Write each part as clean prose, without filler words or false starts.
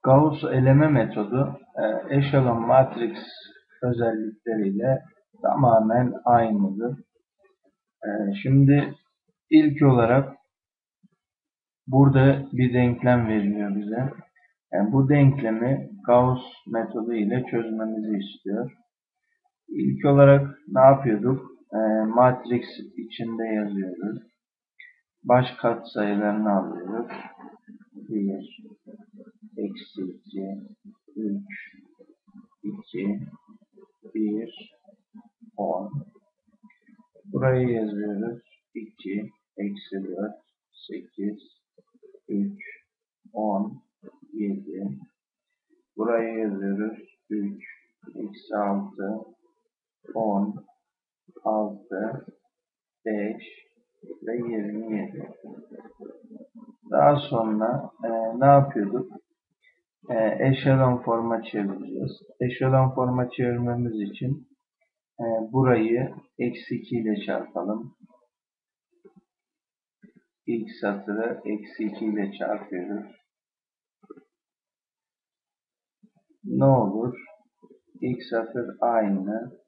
Gauss eleme metodu eşelon matrix özellikleriyle tamamen aynıdır. Şimdi ilk olarak burada bir denklem veriliyor bize. Bu denklemi Gauss metodu ile çözmemizi istiyor. İlk olarak ne yapıyorduk? Matrix içinde yazıyoruz. Baş katsayılarını alıyoruz. 1, eksi 2, 3, 2, 1, 10. Burayı yazıyoruz. 2, eksi 4, 8, 3, 10, 7. Burayı yazıyoruz. 3, eksi 6, 10, 6, 5 ve 27. Daha sonra ne yapıyorduk? Eşelon forma çevireceğiz. Eşelon forma çevirmemiz için burayı eksi 2 ile çarpalım. İlk satırı eksi 2 ile çarpıyoruz. Ne olur? İlk satır aynı.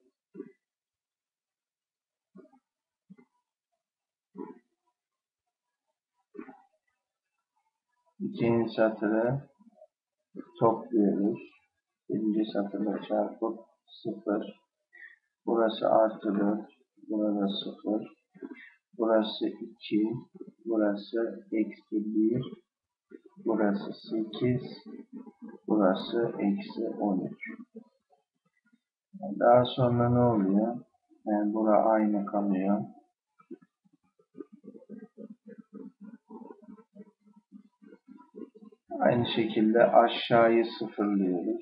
İkinci satırı topluyoruz. Birinci satırla çarpıp 0. Burası artı 4. Burada 0. Burası 2. Burası eksi 1. Burası 8. Burası eksi 13. Daha sonra ne oluyor? Bura aynı kalıyor. Aynı şekilde aşağıyı sıfırlıyoruz.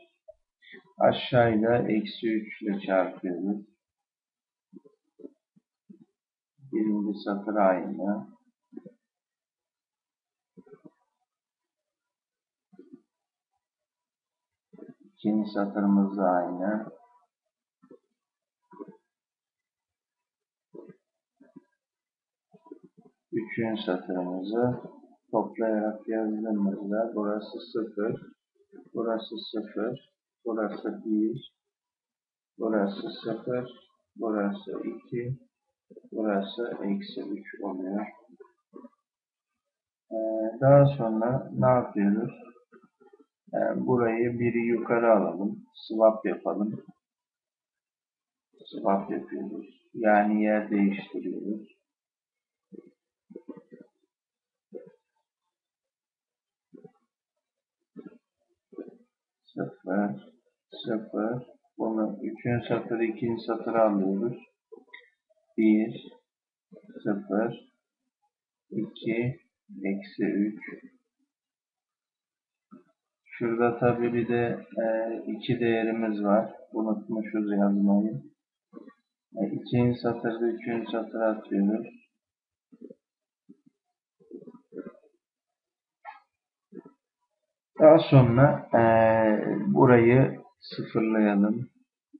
Aşağıyla eksi 3 ile çarpıyoruz. Birinci satır aynı. İkinci satırımız da aynı. Üçüncü satırımızı toplayarak yazdığımızda burası 0, burası 0, burası 1, burası 0, burası 2, burası eksi 3 oluyor. Daha sonra ne yapıyoruz? Burayı biri yukarı alalım. Swap yapalım. Swap yapıyoruz. Yani yer değiştiriyoruz. 0, 0. Bunu üçüncü satır, ikinci satıra alıyoruz. 1, 0, 2, eksi 3. Şurada tabi bir de 2 değerimiz var. Unutmuşuz yazmayı. İkinci satırda üçüncü satıra atıyoruz. Daha sonra burayı sıfırlayalım.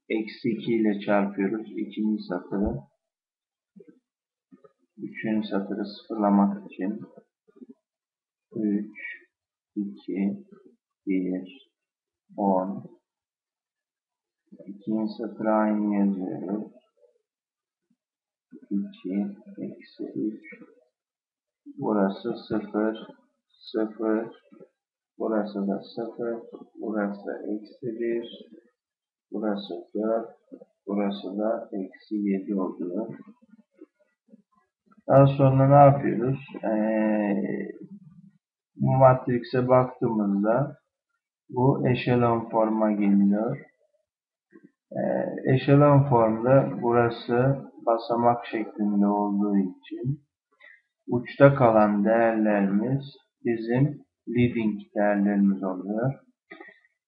Eksi 2 ile çarpıyoruz ikinci satırı. Üçüncü satırı sıfırlamak için 3, 2, 1, 10. İkinci satıra aynı yazıyoruz. 2, eksi 3. Burası 0, 0. Burası da 0. Burası eksi 1. Burası 4. Burası da eksi 7 oluyor. Daha sonra ne yapıyoruz? Bu matrikse baktığımızda bu eşelon forma geliyor. Eşelon formda burası basamak şeklinde olduğu için uçta kalan değerlerimiz bizim leading değerlerimiz oluyor.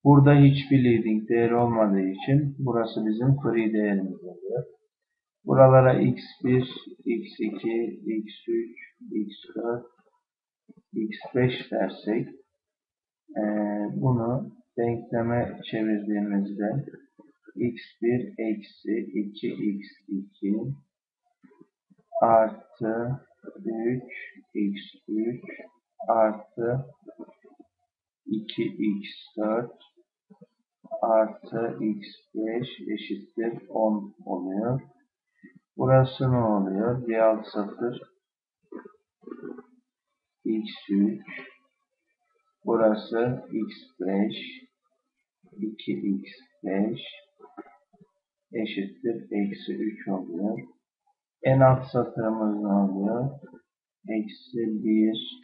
Burada hiçbir leading değeri olmadığı için burası bizim free değerimiz oluyor. Buralara x1, x2, x3, x4, x5 dersek bunu denkleme çevirdiğimizde x1 eksi 2x2 artı 3 x3 artı 2x4 artı x5 eşittir 10 oluyor. Burası ne oluyor? Bir alt satır x3, burası x5, 2x5 eşittir eksi 3 oluyor. En alt satırımız ne oluyor? Eksi 1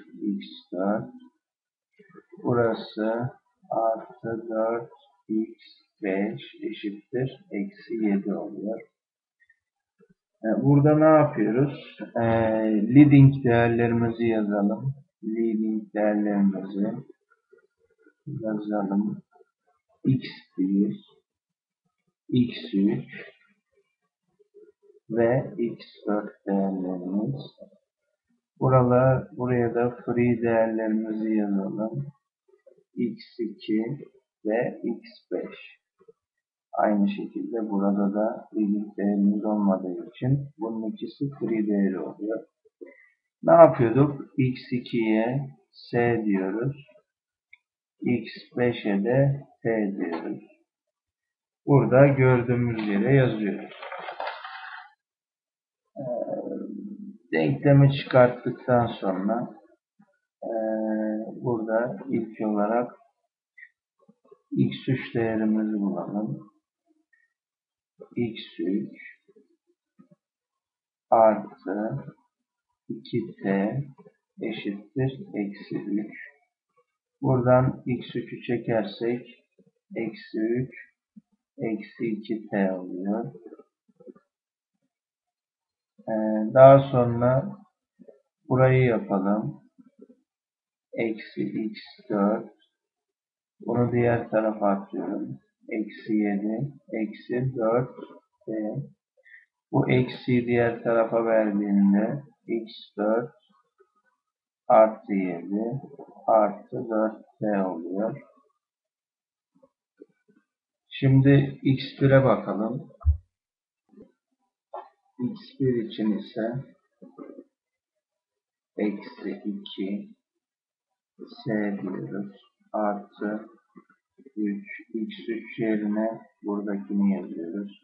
x4, burası artı 4 x5 eşittir eksi 7 oluyor. Burada ne yapıyoruz? Leading değerlerimizi yazalım. Leading değerlerimizi yazalım. x1, x3 ve x4 değerlerimiz. Buraya da free değerlerimizi yazalım. x2 ve x5. Aynı şekilde burada da leading değerimiz olmadığı için bunun ikisi free değeri oluyor. Ne yapıyorduk? x2'ye s diyoruz. x5'e de t diyoruz. Burada gördüğümüz yere yazıyoruz. Denklemi çıkarttıktan sonra burada ilk olarak x3 değerimizi bulalım. x3 artı 2t eşittir eksi 3. Buradan x3'ü çekersek eksi 3 eksi 2t oluyor. Daha sonra burayı yapalım. Eksi x4. Bunu diğer tarafa atıyorum. Eksi 7 eksi 4t. Bu eksiyi diğer tarafa verdiğinde x4 artı 7 artı 4t oluyor. Şimdi x1'e bakalım. x1 için ise eksi 2 s diyoruz. Artı 3 x3 yerine buradakini yazıyoruz.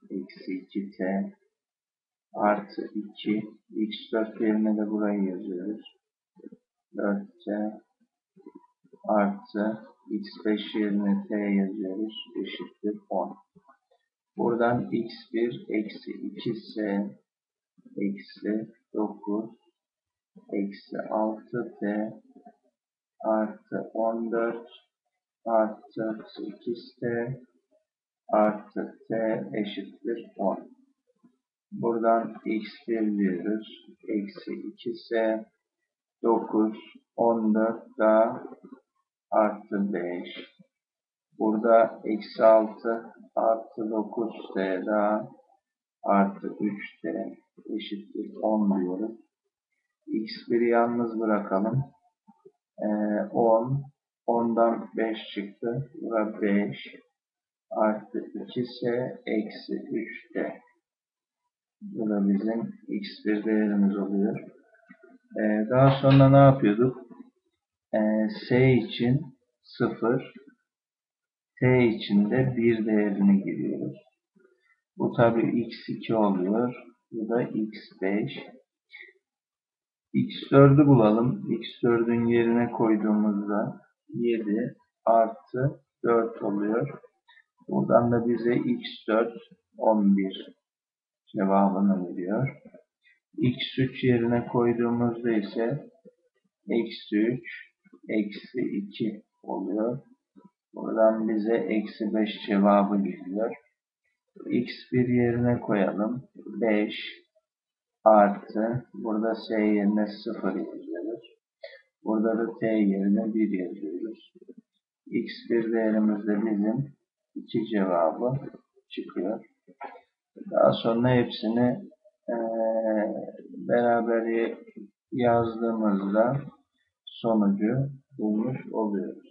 Eksi 2t artı 2 x4 yerine de burayı yazıyoruz. 4t artı x5 yerine t yazıyoruz. Eşittir 10. Buradan x1 eksi 2s eksi 9 eksi 6t artı 14 artı 8t artı t eşittir 10. Buradan x1 diyoruz. Eksi 2s 9 14 daha artı 5. Burada eksi 6 artı 9t daha artı 3t eşittir 10 diyoruz. x1'i yalnız bırakalım. 10. 10'dan 5 çıktı. Burada 5 artı 2s eksi 3t. Bu da bizim x1 değerimiz oluyor. Daha sonra ne yapıyorduk? S için 0, t için de 1 değerini giriyoruz. Bu tabi x2 oluyor. Bu da x5. x4'ü bulalım. x4'ün yerine koyduğumuzda 7 artı 4 oluyor. Buradan da bize x4 11 cevabını veriyor. x3 yerine koyduğumuzda ise eksi 3 eksi 2 oluyor. Buradan bize eksi 5 cevabı geliyor. x1 yerine koyalım. 5 artı burada s yerine 0 yazıyoruz. Burada da t yerine 1 yazıyoruz. x1 değerimizde bizim 2 cevabı çıkıyor. Daha sonra hepsini beraber yazdığımızda sonucu bulmuş oluyoruz.